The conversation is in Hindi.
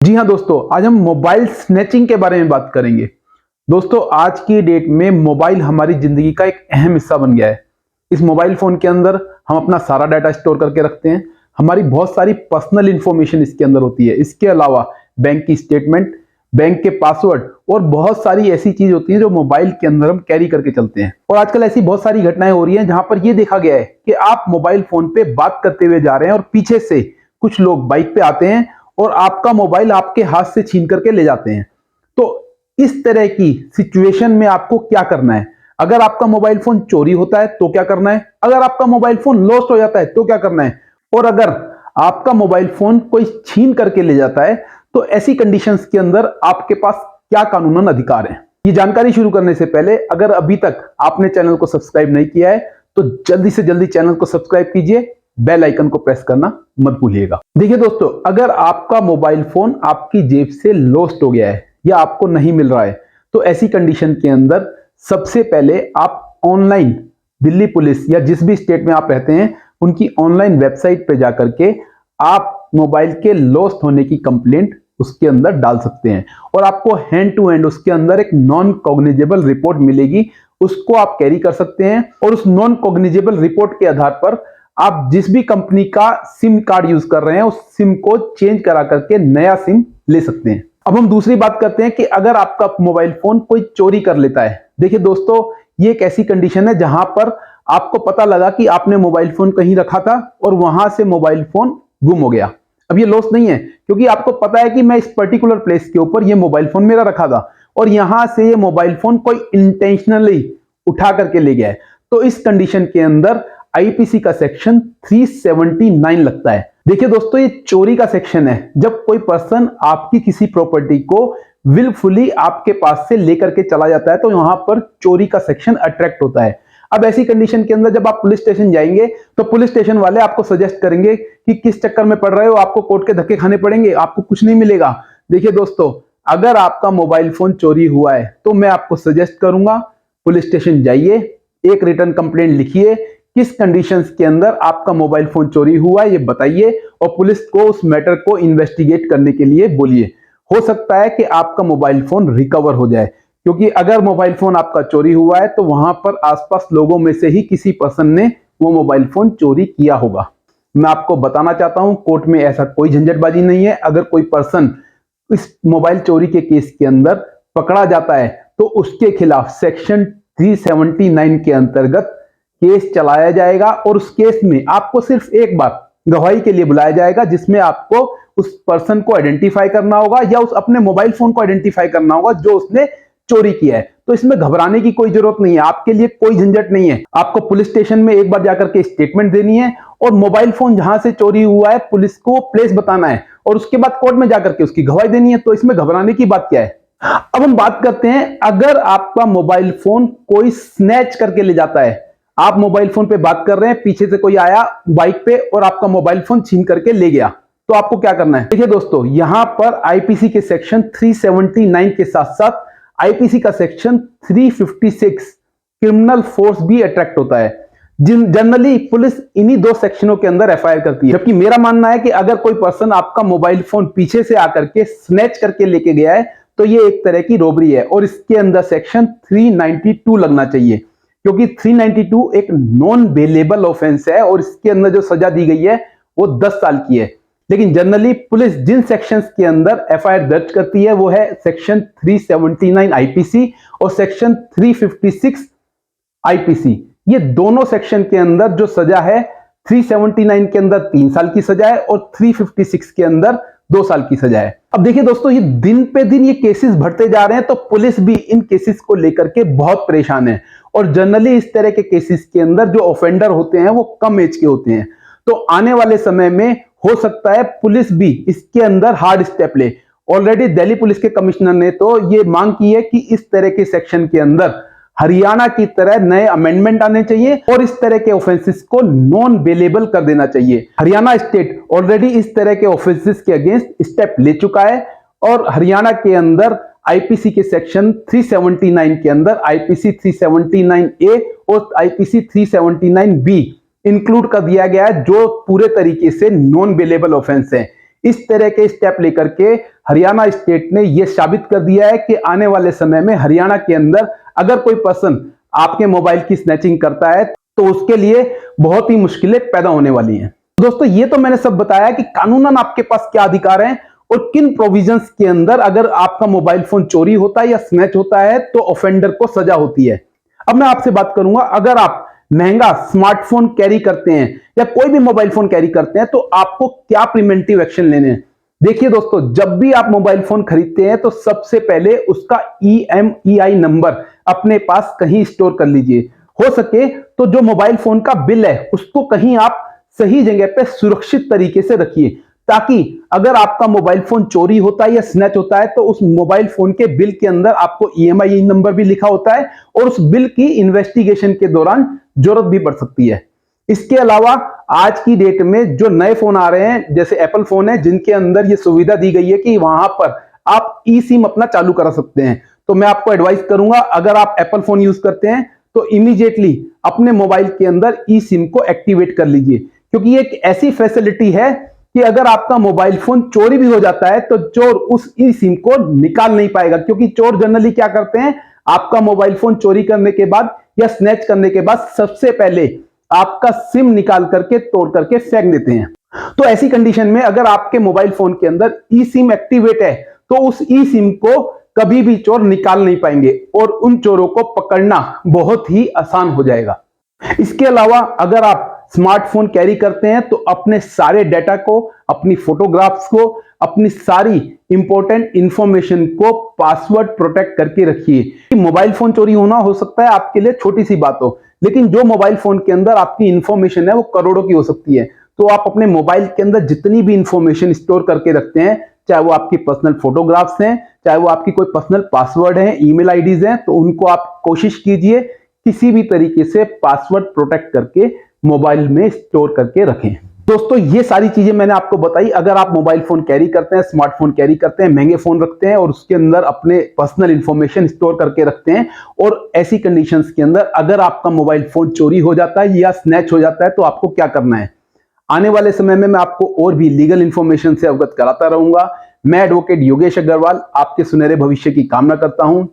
जी हाँ दोस्तों, आज हम मोबाइल स्नैचिंग के बारे में बात करेंगे। दोस्तों, आज की डेट में मोबाइल हमारी जिंदगी का एक अहम हिस्सा बन गया है। इस मोबाइल फोन के अंदर हम अपना सारा डाटा स्टोर करके रखते हैं। हमारी बहुत सारी पर्सनल इंफॉर्मेशन इसके अंदर होती है। इसके अलावा बैंक की स्टेटमेंट, बैंक के पासवर्ड और बहुत सारी ऐसी चीज होती है जो मोबाइल के अंदर हम कैरी करके चलते हैं। और आजकल ऐसी बहुत सारी घटनाएं हो रही हैं जहां पर यह देखा गया है कि आप मोबाइल फोन पे बात करते हुए जा रहे हैं और पीछे से कुछ लोग बाइक पे आते हैं और आपका मोबाइल आपके हाथ से छीन करके ले जाते हैं। तो इस तरह की सिचुएशन में आपको क्या करना है? अगर आपका मोबाइल फोन चोरी होता है तो क्या करना है? अगर आपका मोबाइल फोन लॉस्ट हो जाता है तो क्या करना है? और अगर आपका मोबाइल फोन कोई छीन करके ले जाता है तो ऐसी कंडीशंस के अंदर आपके पास क्या कानूनन अधिकार है? ये जानकारी शुरू करने से पहले अगर अभी तक आपने चैनल को सब्सक्राइब नहीं किया है तो जल्दी से जल्दी चैनल को सब्सक्राइब कीजिए, बेल आइकन को प्रेस करना मत भूलिएगा। देखिए दोस्तों, अगर आपका मोबाइल फोन आपकी जेब से लॉस्ट हो गया है या आपको नहीं मिल रहा है तो ऐसी कंडीशन के अंदर सबसे पहले आप ऑनलाइन दिल्ली पुलिस या जिस भी स्टेट में आप रहते हैं उनकी ऑनलाइन वेबसाइट पे जाकर के आप मोबाइल के लॉस्ट होने की कंप्लेंट उसके अंदर डाल सकते हैं और आपको हैंड टू हैंड उसके अंदर एक नॉन कॉग्निजेबल रिपोर्ट मिलेगी। उसको आप कैरी कर सकते हैं और उस नॉन कॉग्निजेबल रिपोर्ट के आधार पर आप जिस भी कंपनी का सिम कार्ड यूज कर रहे हैं उस सिम को चेंज करा करके नया सिम ले सकते हैं। अब हम दूसरी बात करते हैं कि अगर आपका मोबाइल फोन कोई चोरी कर लेता है। देखिए दोस्तों, ये एक ऐसी कंडीशन है जहां पर आपको पता लगा कि आपने मोबाइल फोन कहीं रखा था और वहां से मोबाइल फोन गुम हो गया। अब ये लॉस नहीं है क्योंकि आपको पता है कि मैं इस पर्टिकुलर प्लेस के ऊपर ये मोबाइल फोन मेरा रखा था और यहां से ये मोबाइल फोन कोई इंटेंशनली उठा करके ले गया है। तो इस कंडीशन के अंदर आईपीसी का सेक्शन 379 लगता है। देखिए दोस्तों, ये चोरी का सेक्शन है। जब कोई पर्सन आपकी किसी प्रॉपर्टी को विलफुली आपके पास से लेकर के चला जाता है तो यहां पर चोरी का सेक्शन अट्रैक्ट होता है। अब ऐसी कंडीशन के अंदर जब आप पुलिस स्टेशन जाएंगे तो पुलिस स्टेशन वाले आपको सजेस्ट करेंगे कि किस चक्कर में पड़ रहे हो, आपको कोर्ट के धक्के खाने पड़ेंगे, आपको कुछ नहीं मिलेगा। देखिए दोस्तों, अगर आपका मोबाइल फोन चोरी हुआ है तो मैं आपको सजेस्ट करूंगा पुलिस स्टेशन जाइए, एक रिटर्न कंप्लेंट लिखिए, किस कंडीशंस के अंदर आपका मोबाइल फोन चोरी हुआ है ये बताइए और पुलिस को उस मैटर को इन्वेस्टिगेट करने के लिए बोलिए। हो सकता है कि आपका मोबाइल फोन रिकवर हो जाए, क्योंकि अगर मोबाइल फोन आपका चोरी हुआ है तो वहां पर आसपास लोगों में से ही किसी पर्सन ने वो मोबाइल फोन चोरी किया होगा। मैं आपको बताना चाहता हूं, कोर्ट में ऐसा कोई झंझटबाजी नहीं है। अगर कोई पर्सन इस मोबाइल चोरी के केस के अंदर पकड़ा जाता है तो उसके खिलाफ सेक्शन 379 के अंतर्गत केस चलाया जाएगा और उस केस में आपको सिर्फ एक बार गवाही के लिए बुलाया जाएगा, जिसमें आपको उस पर्सन को आइडेंटिफाई करना होगा या उस अपने मोबाइल फोन को आइडेंटिफाई करना होगा जो उसने चोरी किया है। तो इसमें घबराने की कोई जरूरत नहीं है, आपके लिए कोई झंझट नहीं है। आपको पुलिस स्टेशन में एक बार जाकर के स्टेटमेंट देनी है और मोबाइल फोन जहां से चोरी हुआ है पुलिस को प्लेस बताना है और उसके बाद कोर्ट में जाकर के उसकी गवाही देनी है। तो इसमें घबराने की बात क्या है? अब हम बात करते हैं, अगर आपका मोबाइल फोन कोई स्नैच करके ले जाता है। आप मोबाइल फोन पे बात कर रहे हैं, पीछे से कोई आया बाइक पे और आपका मोबाइल फोन छीन करके ले गया, तो आपको क्या करना है? देखिए दोस्तों, यहां पर आईपीसी के सेक्शन 379 के साथ साथ आईपीसी का सेक्शन 356 क्रिमिनल फोर्स भी अट्रैक्ट होता है। जनरली पुलिस इन्हीं दो सेक्शनों के अंदर एफआईआर करती है। जबकि मेरा मानना है कि अगर कोई पर्सन आपका मोबाइल फोन पीछे से आकर के स्नैच करके लेके गया है तो ये एक तरह की रॉबरी है और इसके अंदर सेक्शन 392 लगना चाहिए, क्योंकि 392 एक नॉन बेलेबल ऑफेंस है और इसके अंदर जो सजा दी गई है वो 10 साल की है। लेकिन जनरली पुलिस जिन सेक्शंस के अंदर एफआईआर दर्ज करती है वो है सेक्शन 379 आईपीसी और सेक्शन 356 आईपीसी। ये दोनों सेक्शन के अंदर जो सजा है 379 के अंदर 3 साल की सजा है और 356 के अंदर 2 साल की सजा है। अब देखिए दोस्तों, ये दिन पे दिन ये केसेस बढ़ते जा रहे हैं तो पुलिस भी इन केसेस को लेकर के बहुत परेशान है और जनरली इस तरह के केसेस के अंदर जो ऑफेंडर होते हैं वो कम एज के होते हैं। तो आने वाले समय में हो सकता है पुलिस भी इसके अंदर हार्ड स्टेप ले। ऑलरेडी दिल्ली पुलिस के कमिश्नर ने तो ये मांग की है कि इस तरह के सेक्शन के अंदर हरियाणा की तरह नए अमेंडमेंट आने चाहिए और इस तरह के ऑफेंसेस को नॉन बेलेबल कर देना चाहिए। हरियाणा स्टेट ऑलरेडी इस तरह के ऑफेंसेस के अगेंस्ट स्टेप ले चुका है और हरियाणा के अंदर आईपीसी के सेक्शन 379 के अंदर आईपीसी 379A और आईपीसी 379B इंक्लूड कर दिया गया है, जो पूरे तरीके से नॉन बेलेबल ऑफेंस है। इस तरह के स्टेप लेकर के हरियाणा स्टेट ने यह साबित कर दिया है कि आने वाले समय में हरियाणा के अंदर अगर कोई पर्सन आपके मोबाइल की स्नैचिंग करता है तो उसके लिए बहुत ही मुश्किलें पैदा होने वाली हैं। दोस्तों ये तो मैंने सब बताया कि कानूनन आपके पास क्या अधिकार हैं और किन प्रोविजंस के अंदर अगर आपका मोबाइल फोन चोरी होता है या स्नैच होता है तो ऑफेंडर को सजा होती है। अब मैं आपसे बात करूंगा, अगर आप महंगा स्मार्टफोन कैरी करते हैं या कोई भी मोबाइल फोन कैरी करते हैं तो आपको क्या प्रिवेंटिव एक्शन लेने हैं। देखिए दोस्तों, जब भी आप मोबाइल फोन खरीदते हैं तो सबसे पहले उसका EMEI नंबर अपने पास कहीं स्टोर कर लीजिए। हो सके तो जो मोबाइल फोन का बिल है उसको कहीं आप सही जगह पे सुरक्षित तरीके से रखिए, ताकि अगर आपका मोबाइल फोन चोरी होता है या स्नैच होता है तो उस मोबाइल फोन के बिल के अंदर आपको EMI नंबर भी लिखा होता है और उस बिल की इन्वेस्टिगेशन के दौरान जरूरत भी पड़ सकती है। इसके अलावा आज की डेट में जो नए फोन आ रहे हैं जैसे एप्पल फोन है, जिनके अंदर यह सुविधा दी गई है कि वहां पर आप eSIM अपना चालू करा सकते हैं। तो मैं आपको एडवाइस करूंगा, अगर आप एप्पल फोन यूज करते हैं तो इमीडिएटली अपने मोबाइल के अंदर eSIM को एक्टिवेट कर लीजिए, क्योंकि ये एक ऐसी फैसिलिटी है कि अगर आपका मोबाइल फोन चोरी भी हो जाता है तो चोर उस eSIM को निकाल नहीं पाएगा, क्योंकि चोर जनरली क्या करते हैं, आपका मोबाइल फोन चोरी करने के बाद या स्नैच करने के बाद सबसे पहले आपका सिम निकाल करके तोड़ करके फेंक देते हैं। तो ऐसी कंडीशन में अगर आपके मोबाइल फोन के अंदर eSIM एक्टिवेट है तो उस eSIM को कभी भी चोर निकाल नहीं पाएंगे और उन चोरों को पकड़ना बहुत ही आसान हो जाएगा। इसके अलावा अगर आप स्मार्टफोन कैरी करते हैं तो अपने सारे डाटा को, अपनी फोटोग्राफ्स को, अपनी सारी इंपॉर्टेंट इंफॉर्मेशन को पासवर्ड प्रोटेक्ट करके रखिए। मोबाइल फोन चोरी होना हो सकता है आपके लिए छोटी सी बात हो, लेकिन जो मोबाइल फोन के अंदर आपकी इंफॉर्मेशन है वो करोड़ों की हो सकती है। तो आप अपने मोबाइल के अंदर जितनी भी इंफॉर्मेशन स्टोर करके रखते हैं, चाहे वो आपकी पर्सनल फोटोग्राफ्स हैं, चाहे वो आपकी कोई पर्सनल पासवर्ड है, ईमेल आईडीज हैं, तो उनको आप कोशिश कीजिए किसी भी तरीके से पासवर्ड प्रोटेक्ट करके मोबाइल में स्टोर करके रखें। दोस्तों ये सारी चीजें मैंने आपको बताई। अगर आप मोबाइल फोन कैरी करते हैं, स्मार्टफोन कैरी करते हैं, महंगे फोन रखते हैं और उसके अंदर अपने पर्सनल इंफॉर्मेशन स्टोर करके रखते हैं और ऐसी कंडीशंस के अंदर अगर आपका मोबाइल फोन चोरी हो जाता है या स्नैच हो जाता है तो आपको क्या करना है। आने वाले समय में मैं आपको और भी लीगल इंफॉर्मेशन से अवगत कराता रहूंगा। मैं एडवोकेट योगेश अग्रवाल आपके सुनहरे भविष्य की कामना करता हूं।